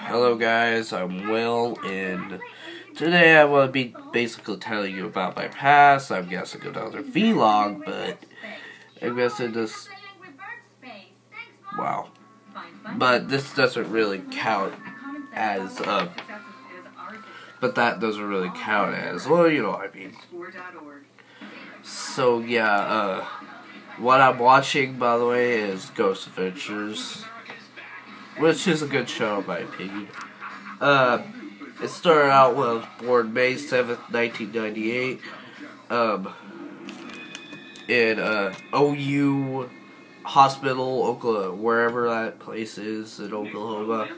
Hello guys, I'm Will, and today I will be basically telling you about my past. I'm guessing another vlog, but I'm guessing this... Wow. But this doesn't really count as, but that doesn't really count as, well, you know what I mean. So, yeah, what I'm watching, by the way, is Ghost Adventures, which is a good show, in my opinion. It started out when I was born May 7th, 1998, in, OU Hospital, Oklahoma, wherever that place is in Oklahoma.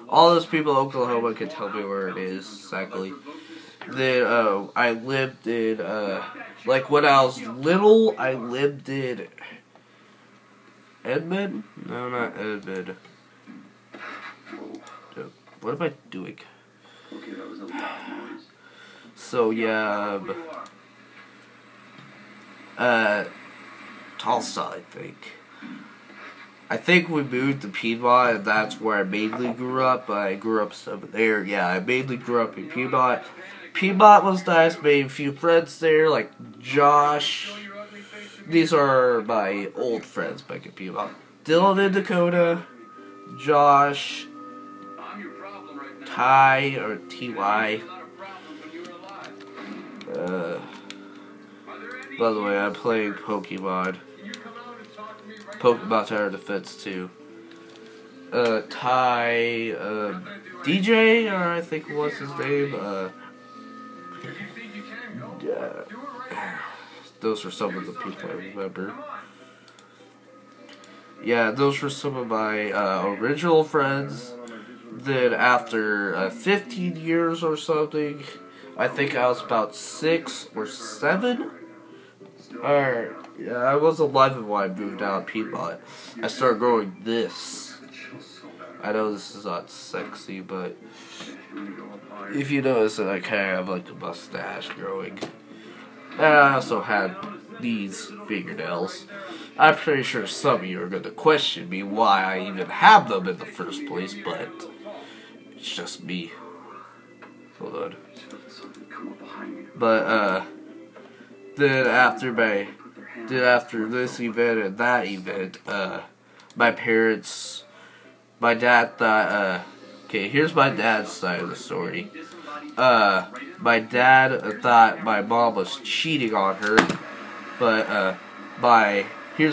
All those people in Oklahoma can tell me where it is, exactly. Then, I lived in, like, when I was little, I lived in Edmond? No, not Edmond. What am I doing? So, yeah, Tulsa, I think. I think we moved to Piedmont, and that's where I mainly grew up. I grew up some there. Yeah, I mainly grew up in Piedmont. Piedmont was nice. Made a few friends there, like Josh. These are my old friends back in Piedmont. Dylan in Dakota, Josh, Ty, or T-Y. By the way, I'm playing Pokemon Tower Defense 2. Ty, DJ, or I think was his name, those were some of the people I remember. Yeah, those were some of my, original friends. Then after, 15 years or something, I think I was about 6 or 7. Or, yeah, I was 11 when I moved out of Piedmont. I started growing this. I know this is not sexy, but if you notice that I kind of have like a mustache growing. And I also had these fingernails. I'm pretty sure some of you are going to question me why I even have them in the first place, but it's just me. Hold on. But, then after this event and that event, my dad thought, okay, here's my dad's side of the story. My dad thought my mom was cheating on her, but, he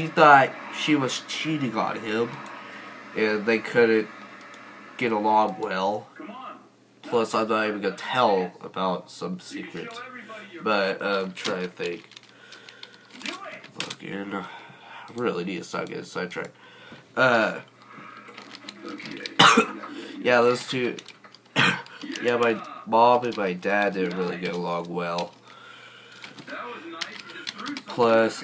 thought she was cheating on him, and they couldn't get along well. Plus, I'm not even gonna tell about some secret. But, I'm trying to think. Fucking, I really need to stop getting sidetracked. Yeah, those two. Yeah, my mom and my dad didn't really get along well. Plus,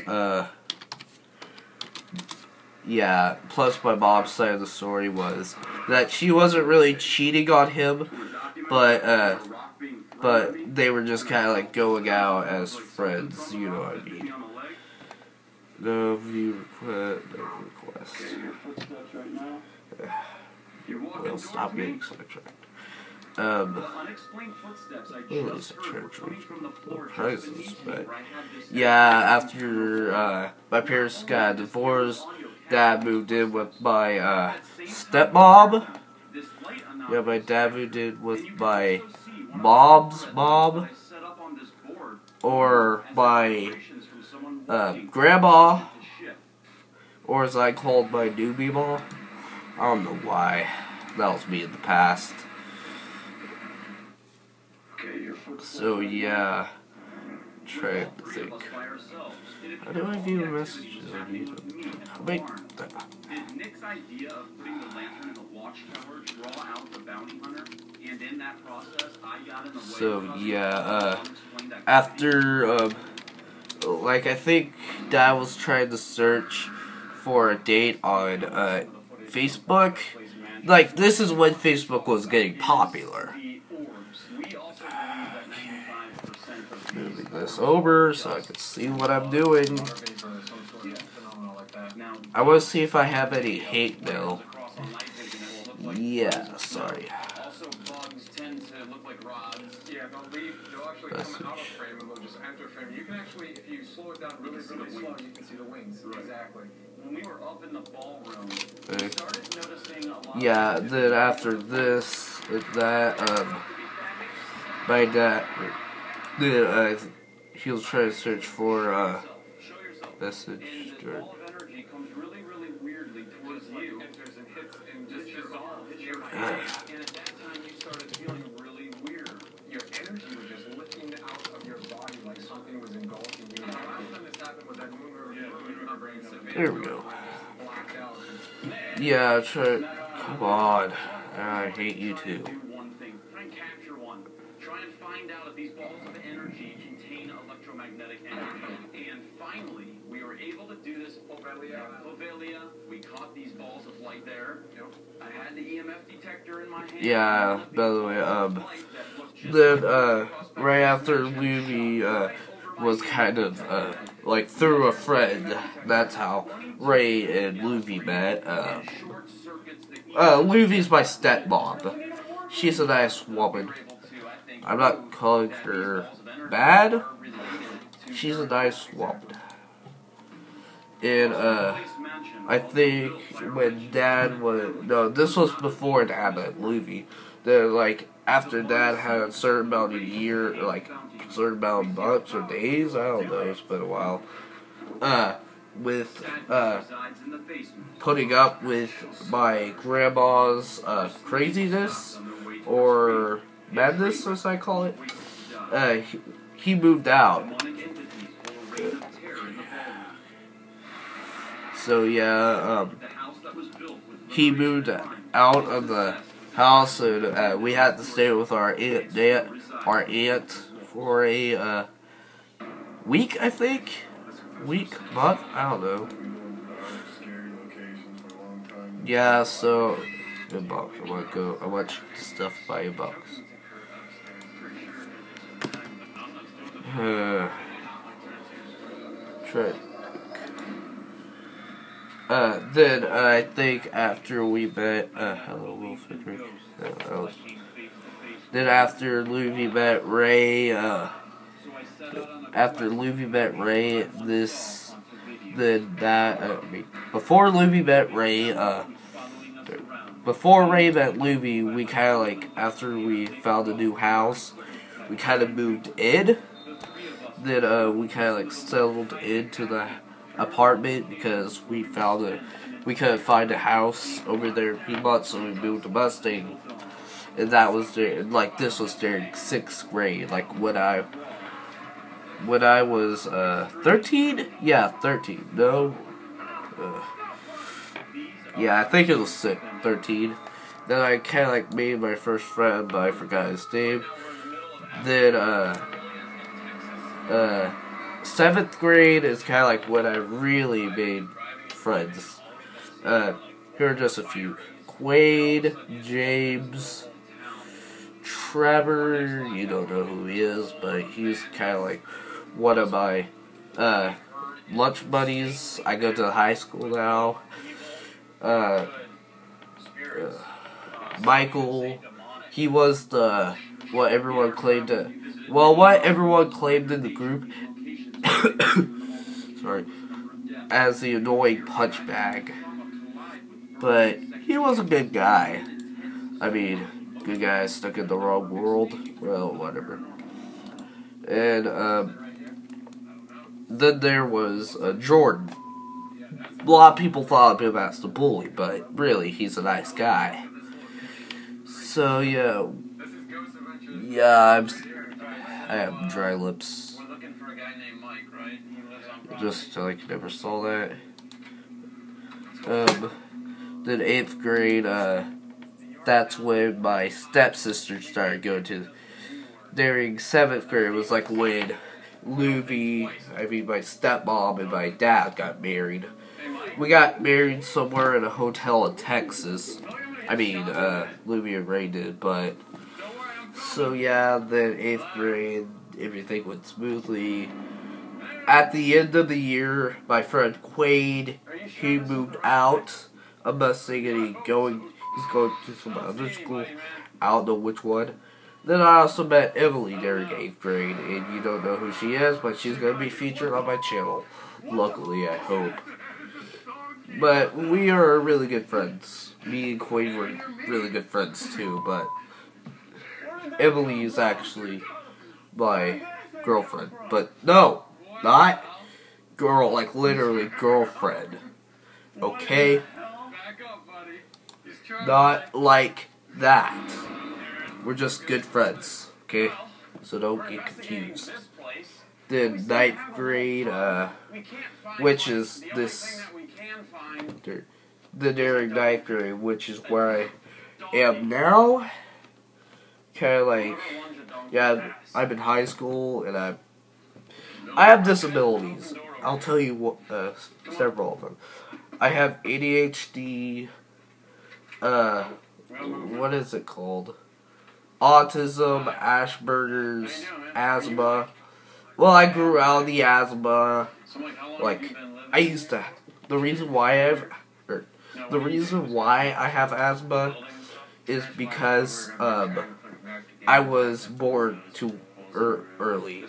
yeah, plus my mom's side of the story was that she wasn't really cheating on him, but they were just kind of like going out as friends, you know what I mean. No view request. Well, stop getting sidetracked. It's a church prizes, but yeah, after my parents got divorced, Dad moved in with my stepmom. Yeah, my dad moved in with my mom's mom, or my grandma, or as I called my newbie mom. I don't know why. That was me in the past. So yeah, trying to think. How do I view messages on YouTube? Wait. Did Nick's idea of putting the lantern in the watchtower draw out the bounty hunter? And in that process, I got in the way. So yeah, after like I think Dad was trying to search for a date on Facebook. Like, this is when Facebook was getting popular. Moving this over so I can see what I'm doing. I want to see if I have any hate mail. Yeah, sorry. Also, bugs tend to look like rods. Yeah, they'll actually come out of frame and they'll just enter frame. You can actually, if you slow it down really slow, you can see the wings. Right. Exactly. When we were up in the ballroom, we Okay. started noticing a lot. Yeah, then after this, my dad, he was trying to search for, Show yourself. message. And this ball of energy comes really, really weirdly towards you. Enters and hits and just dissolves. hits your And at that time, you started feeling really weird. Your energy was just lifting out of your body like something was engulfing you. The last time this happened was that moon brain. There we go. Blacked out. Yeah, come on. I hate you too. Do one thing. Try and capture one. Try and find out if these balls of energy contain electromagnetic energy. And finally, we were able to do this. Clovelia. We caught these balls of light there. I had the EMF detector in my hand. Yeah, by the way, then, right after Luby, was kind of, like, through a friend, that's how Ray and Luby met, Luvy's my stepmom. She's a nice woman. I'm not calling her bad. She's a nice woman. And, I think when Dad was... No, this was before Dad met Luby. Then, like, after Dad had a certain amount of year, like, certain amount of months or days, I don't know, it's been a while, with, putting up with my grandma's, craziness, or madness, as I call it, he moved out. So, yeah, he moved out of the house, and, we had to stay with our aunt for a, week, I think? Month? I don't know. Yeah, so, inbox, I want stuff by inbox. Then I think after we met, hello, Will Frederick. Then after Luby met Ray, before Luby met Ray, before Ray met Luby, we kind of like, after we found a new house, we kind of moved in. Then, we kind of like settled into the apartment because we couldn't find a house over there in Piedmont, so we moved to Mustang. And that was this was during 6th grade, like when I was 13? Yeah, 13. No. Yeah, I think it was 13. Then I kind of like made my first friend, but I forgot his name. Then 7th grade is kind of like when I really made friends. Here are just a few. Quaid, James, Trevor, you don't know who he is, but he's kind of like one of my lunch buddies. I go to high school now. Michael, he was what everyone claimed in the group sorry, as the annoying punch bag. But he was a good guy. I mean, good guy stuck in the wrong world. Well, whatever. And then there was Jordan. A lot of people thought of him as the bully, but really, he's a nice guy. So yeah, I have dry lips. We're looking for a guy named Mike, right? He lives on Broadway. Just like never saw that. Then 8th grade, that's when my stepsister started going to. During 7th grade, it was like when Luby, my stepmom and my dad got married. We got married somewhere in a hotel in Texas. I mean, Luby and Ray did, but. So yeah, then 8th grade, everything went smoothly. At the end of the year, my friend Quaid, he moved out of Mustang and was going to some other school. I don't know which one. Then I also met Emily during 8th grade, and you don't know who she is, but she's going to be featured on my channel. Luckily, I hope. But we are really good friends. Me and Queen were really good friends too, but Emily is actually my girlfriend. But no, not girl, like literally girlfriend. Okay? Not like that. We're just good friends, okay? So don't get confused. Then 9th grade, which is this, the during 9th grade, which is where I am now. Kind of like, yeah, I'm in high school, and I have disabilities. I'll tell you what, several of them. I have ADHD, what is it called? Autism, Asperger's, asthma. Well, I grew out of the asthma. Like, I used to. The reason why I have asthma is because I was born too early.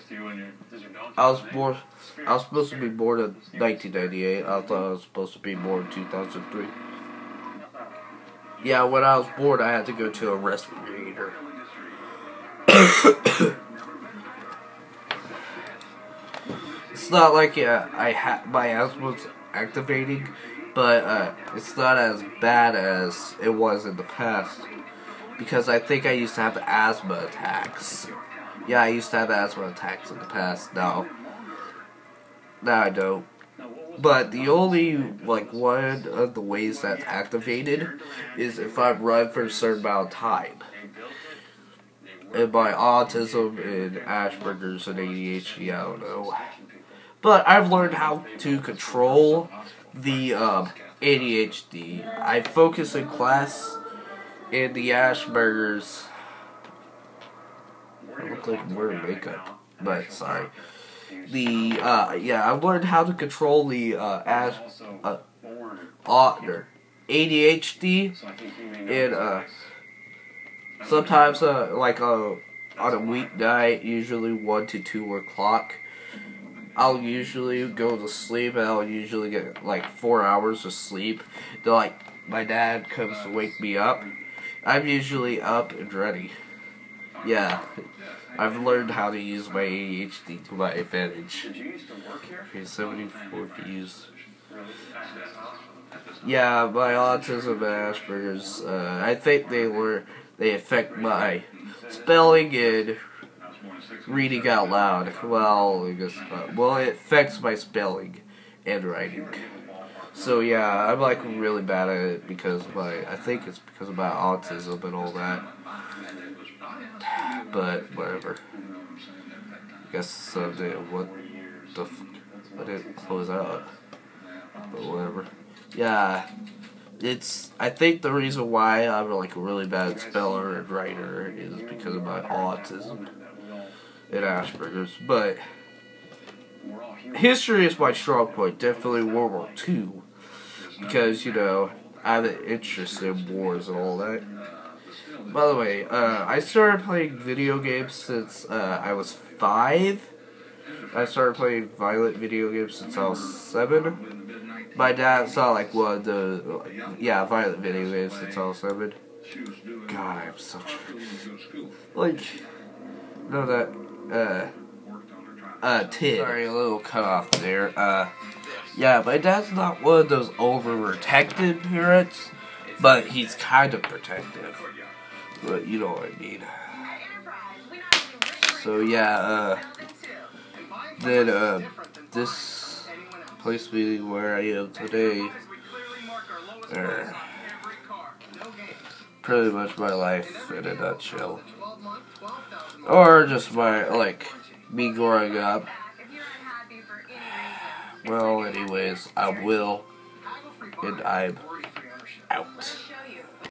I was supposed to be born in 1998. I thought I was supposed to be born in 2003. Yeah, when I was born, I had to go to a respirator. It's not like my asthma's activating, but it's not as bad as it was in the past. Because I think I used to have asthma attacks. Yeah, I used to have asthma attacks in the past. Now I don't. But the only, like, one of the ways that's activated is if I run for a certain amount of time. And by autism and Asperger's and ADHD, I don't know. But I've learned how to control the ADHD. I focus in class, and the Asperger's. I look like I'm wearing makeup, but sorry. I've learned how to control the ADHD, and sometimes like on a weeknight, usually 1 to 2 o'clock, I'll usually go to sleep, and I'll usually get like 4 hours of sleep. Then, like, my dad comes to wake me up. I'm usually up and ready. Yeah, I've learned how to use my ADHD to my advantage. Okay, 74 views. Yeah, my autism and Asperger's, I think they affect my spelling and reading out loud. Well, it affects my spelling and writing. So yeah, I'm like really bad at it because I think it's because of my autism and all that. But whatever. I guess someday, what the I didn't close out. But whatever. Yeah. I think the reason why I'm like a really bad speller and writer is because of my autism and Asperger's. But history is my strong point, definitely World War II. Because, you know, I have an interest in wars and all that. By the way, I started playing video games since I was 5. I started playing violent video games since I was 7. My dad saw like one of the violent video games since I was 7. God, I'm such like Tid. Sorry, a little cut off there. Yeah, my dad's not one of those overprotective parents, but he's kind of protective. But you know what I mean. So yeah, then this placed me where I am today. Pretty much my life in a nutshell. Or just me growing up. Well, anyways, I will, and I'm out.